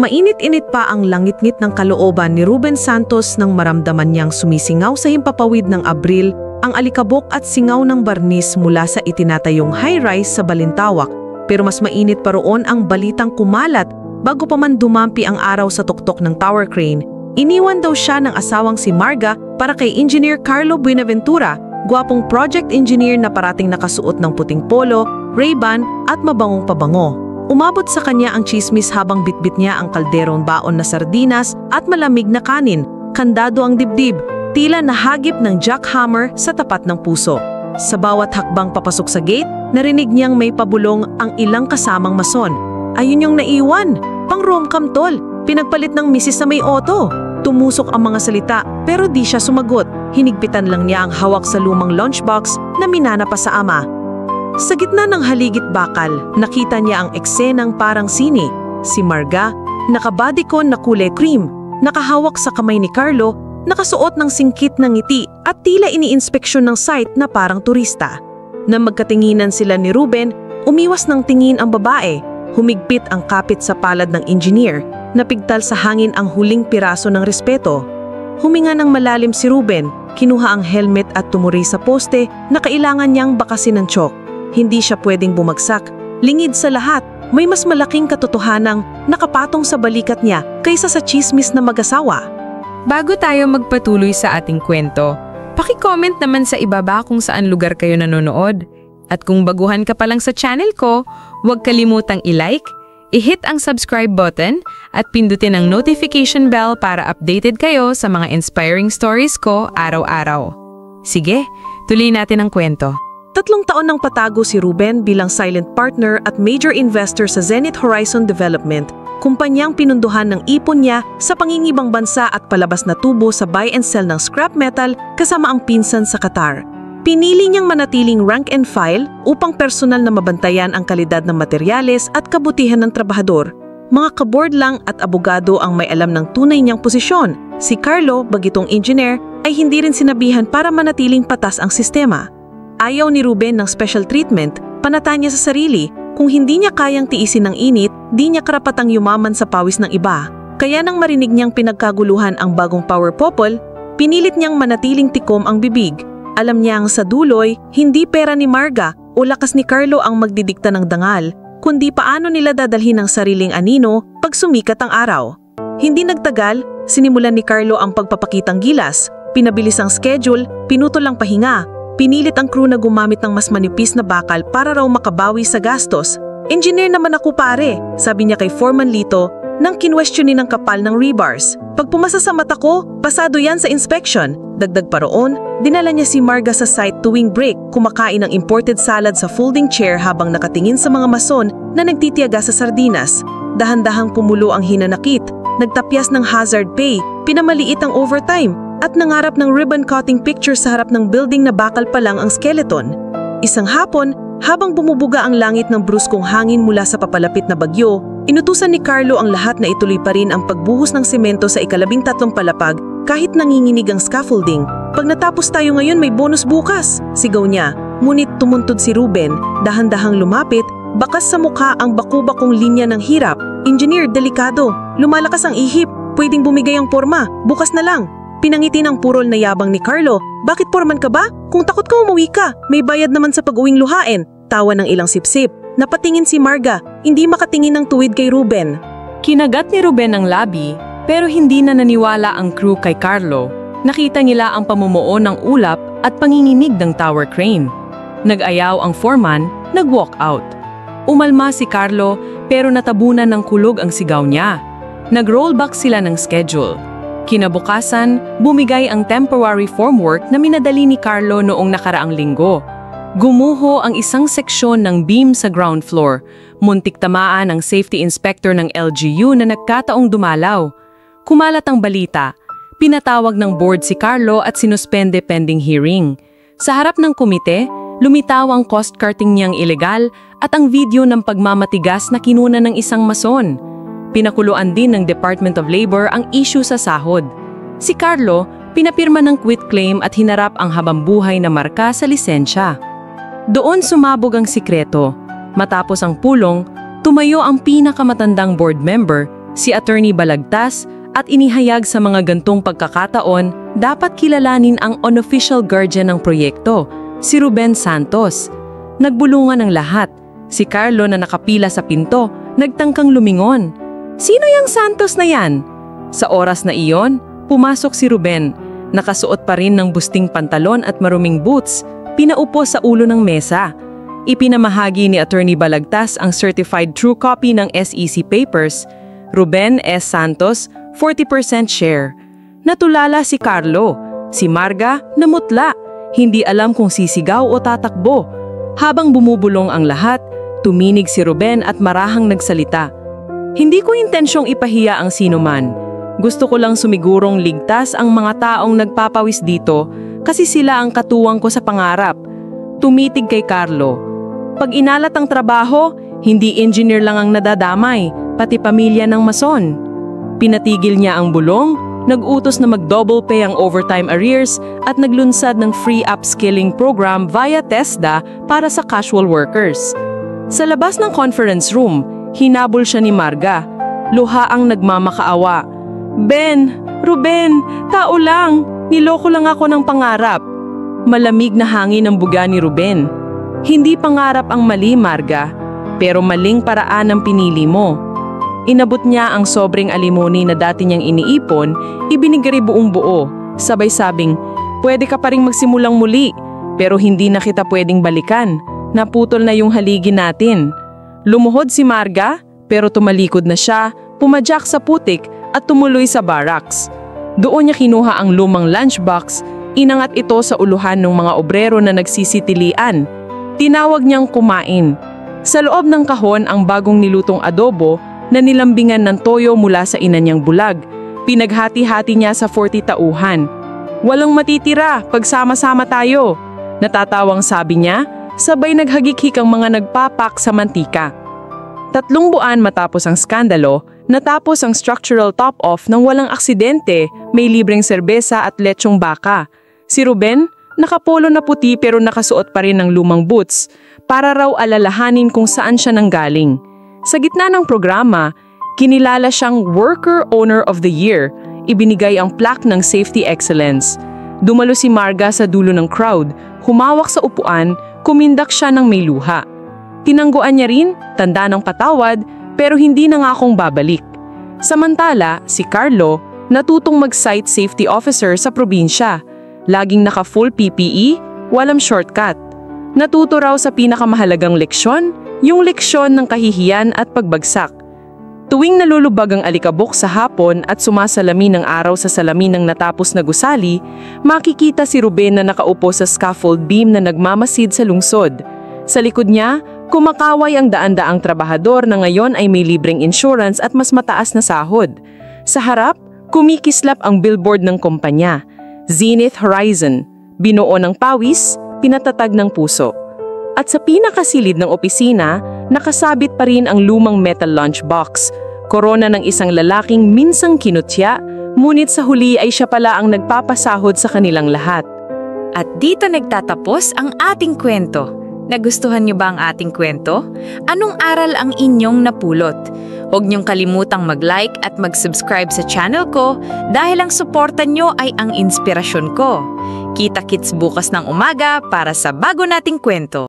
Mainit-init pa ang langit-ngit ng kalooban ni Ruben Santos nang maramdaman niyang sumisingaw sa himpapawid ng Abril ang alikabok at singaw ng barnis mula sa itinatayong high-rise sa Balintawak. Pero mas mainit pa roon ang balitang kumalat bago pa man dumampi ang araw sa tuktok ng tower crane. Iniwan daw siya ng asawang si Marga para kay Engineer Carlo Buenaventura, gwapong project engineer na parating nakasuot ng puting polo, Ray-Ban at mabangong pabango. Umabot sa kanya ang chismis habang bitbit niya ang kalderong baon na sardinas at malamig na kanin. Kandado ang dibdib, tila nahagip ng jackhammer sa tapat ng puso. Sa bawat hakbang papasok sa gate, narinig niyang may pabulong ang ilang kasamang mason. Ayun yung naiwan, pang romcam tol, pinagpalit ng misis sa may auto. Tumusok ang mga salita pero di siya sumagot. Hinigpitan lang niya ang hawak sa lumang lunchbox na minana pa sa ama. Sa gitna ng haligit bakal, nakita niya ang eksenang parang sini. Si Marga, nakabadikon na kulay cream, nakahawak sa kamay ni Carlo, nakasuot ng singkit ng ngiti at tila iniinspeksyon ng site na parang turista. Nang magkatinginan sila ni Ruben, umiwas ng tingin ang babae, humigpit ang kapit sa palad ng engineer, napigtal sa hangin ang huling piraso ng respeto. Huminga ng malalim si Ruben, kinuha ang helmet at tumuri sa poste na kailangan niyang bakasin ng tsock. Hindi siya pwedeng bumagsak. Lingid sa lahat, may mas malaking katotohanang nakapatong sa balikat niya kaysa sa chismis na mag-asawa. Bago tayo magpatuloy sa ating kwento, paki-comment naman sa ibaba kung saan lugar kayo nanonood. At kung baguhan ka pa lang sa channel ko, huwag kalimutang i-like, i-hit ang subscribe button at pindutin ang notification bell para updated kayo sa mga inspiring stories ko araw-araw. Sige, tuloy natin ang kwento. 3 taon nang patago si Ruben bilang silent partner at major investor sa Zenith Horizon Development, kumpanyang pinunduhan ng ipon niya sa pangingibang bansa at palabas na tubo sa buy and sell ng scrap metal kasama ang pinsan sa Qatar. Pinili niyang manatiling rank and file upang personal na mabantayan ang kalidad ng materyales at kabutihan ng trabahador. Mga kaboard lang at abogado ang may alam ng tunay niyang posisyon. Si Carlo, bagitong engineer, ay hindi rin sinabihan para manatiling patas ang sistema. Ayaw ni Ruben ng special treatment, panata niya sa sarili, kung hindi niya kayang tiisin ng init, di niya karapatang yumaman sa pawis ng iba. Kaya nang marinig niyang pinagkaguluhan ang bagong power couple, pinilit niyang manatiling tikom ang bibig. Alam niyang sa duloy, hindi pera ni Marga o lakas ni Carlo ang magdidikta ng dangal, kundi paano nila dadalhin ang sariling anino pag sumikat ang araw. Hindi nagtagal, sinimulan ni Carlo ang pagpapakitang gilas, pinabilis ang schedule, pinutol ang pahinga. Pinilit ang crew na gumamit ng mas manipis na bakal para raw makabawi sa gastos. Engineer naman ako pare, sabi niya kay Foreman Lito nang kinwestiyonin ng kapal ng rebars. Pag pumasa sa mata ko, pasado yan sa inspection. Dagdag pa roon, dinala niya si Marga sa site tuwing break, kumakain ng imported salad sa folding chair habang nakatingin sa mga mason na nagtitiyaga sa sardinas. Dahan-dahang pumulo ang hinanakit, nagtapyas ng hazard pay, pinamaliit ang overtime, at nangarap ng ribbon-cutting picture sa harap ng building na bakal pa lang ang skeleton. Isang hapon, habang bumubuga ang langit ng bruskong hangin mula sa papalapit na bagyo, inutusan ni Carlo ang lahat na ituloy pa rin ang pagbuhos ng semento sa ika-13 palapag kahit nanginginig ang scaffolding. Pag natapos tayo ngayon may bonus bukas, sigaw niya. Ngunit tumuntod si Ruben, dahan-dahang lumapit, bakas sa mukha ang baku-bakong linya ng hirap. Engineer, delikado, lumalakas ang ihip, pwedeng bumigay ang porma, bukas na lang. Pinangiti ng purol na yabang ni Carlo. Bakit porman ka ba? Kung takot ka umuwi ka, may bayad naman sa pag-uwing luhain. Tawa ng ilang sipsip. Napatingin si Marga, hindi makatingin ng tuwid kay Ruben. Kinagat ni Ruben ang labi, pero hindi na naniwala ang crew kay Carlo. Nakita nila ang pamumuo ng ulap at panginginig ng tower crane. Nag-ayaw ang foreman, nag-walk out. Umalma si Carlo pero natabunan ng kulog ang sigaw niya. Nag-rollback sila ng schedule. Kinabukasan, bumigay ang temporary formwork na minadali ni Carlo noong nakaraang linggo. Gumuho ang isang seksyon ng beam sa ground floor. Muntik tamaan ang safety inspector ng LGU na nagkataong dumalaw. Kumalat ang balita. Pinatawag ng board si Carlo at sinuspende pending hearing. Sa harap ng komite, lumitaw ang cost cutting niyang ilegal at ang video ng pagmamatigas na kinuna ng isang mason. Pinakuluan din ng Department of Labor ang issue sa sahod. Si Carlo, pinapirma ng quitclaim at hinarap ang habambuhay na marka sa lisensya. Doon sumabog ang sikreto. Matapos ang pulong, tumayo ang pinakamatandang board member, si Attorney Balagtas, at inihayag sa mga gantong pagkakataon, dapat kilalanin ang unofficial guardian ng proyekto, si Ruben Santos. Nagbulungan ang lahat. Si Carlo na nakapila sa pinto, nagtangkang lumingon. Sino yang Santos na yan? Sa oras na iyon, pumasok si Ruben. Nakasuot pa rin ng busting pantalon at maruming boots, pinaupo sa ulo ng mesa. Ipinamahagi ni Attorney Balagtas ang certified true copy ng SEC papers. Ruben S. Santos, 40% share. Natulala si Carlo. Si Marga, namutla. Hindi alam kung sisigaw o tatakbo. Habang bumubulong ang lahat, tuminig si Ruben at marahang nagsalita. Hindi ko intensyong ipahiya ang sinuman. Gusto ko lang sumigurong ligtas ang mga taong nagpapawis dito kasi sila ang katuwang ko sa pangarap. Tumitig kay Carlo. Pag inalat ang trabaho, hindi engineer lang ang nadadamay, pati pamilya ng mason. Pinatigil niya ang bulong, nag-utos na mag-double pay ang overtime arrears at naglunsad ng free upskilling program via TESDA para sa casual workers. Sa labas ng conference room, hinabol siya ni Marga. Luha ang nagmamakaawa. Ben, Ruben, tao lang. Niloko lang ako ng pangarap. Malamig na hangin ang buga ni Ruben. Hindi pangarap ang mali, Marga, pero maling paraan ang pinili mo. Inabot niya ang sobrang alimony na dati niyang iniipon, ibinigay buong buo. Sabay sabing, pwede ka pa rin magsimulang muli, pero hindi na kita pwedeng balikan. Naputol na yung haligi natin. Lumuhod si Marga, pero tumalikod na siya, pumadyak sa putik at tumuloy sa barracks. Doon niya kinuha ang lumang lunchbox, inangat ito sa uluhan ng mga obrero na nagsisitilian. Tinawag niyang kumain. Sa loob ng kahon ang bagong nilutong adobo na nilambingan ng toyo mula sa ina niyang bulag. Pinaghati-hati niya sa 40 tauhan. Walang matitira, pagsama-sama tayo. Natatawang sabi niya, sabay naghagik-hik ang mga nagpapak sa mantika. 3 buwan matapos ang skandalo, natapos ang structural top-off ng walang aksidente, may libreng serbesa at lechong baka. Si Ruben, nakapolo na puti pero nakasuot pa rin ng lumang boots, para raw alalahanin kung saan siya nanggaling. Sa gitna ng programa, kinilala siyang Worker Owner of the Year. Ibinigay ang plaque ng Safety Excellence. Dumalo si Marga sa dulo ng crowd, humawak sa upuan, kumindak siya ng may luha. Tinangguan niya rin, tanda ng patawad, pero hindi na nga akong babalik. Samantala, si Carlo, natutong mag-site safety officer sa probinsya. Laging naka-full PPE, walang shortcut. Natuto raw sa pinakamahalagang leksyon, yung leksyon ng kahihiyan at pagbagsak. Tuwing nalulubag ang alikabok sa hapon at sumasalamin ng araw sa salamin ng natapos na gusali, makikita si Ruben na nakaupo sa scaffold beam na nagmamasid sa lungsod. Sa likod niya, kumakaway ang daan-daang trabahador na ngayon ay may libreng insurance at mas mataas na sahod. Sa harap, kumikislap ang billboard ng kumpanya, Zenith Horizon, binuo ng pawis, pinatatag ng puso. At sa pinakasilid ng opisina, nakasabit pa rin ang lumang metal lunchbox, korona ng isang lalaking minsang kinutya, ngunit sa huli ay siya pala ang nagpapasahod sa kanilang lahat. At dito nagtatapos ang ating kwento. Nagustuhan niyo ba ang ating kwento? Anong aral ang inyong napulot? Huwag niyong kalimutang mag-like at mag-subscribe sa channel ko dahil ang suporta niyo ay ang inspirasyon ko. Kita-kits bukas ng umaga para sa bago nating kwento.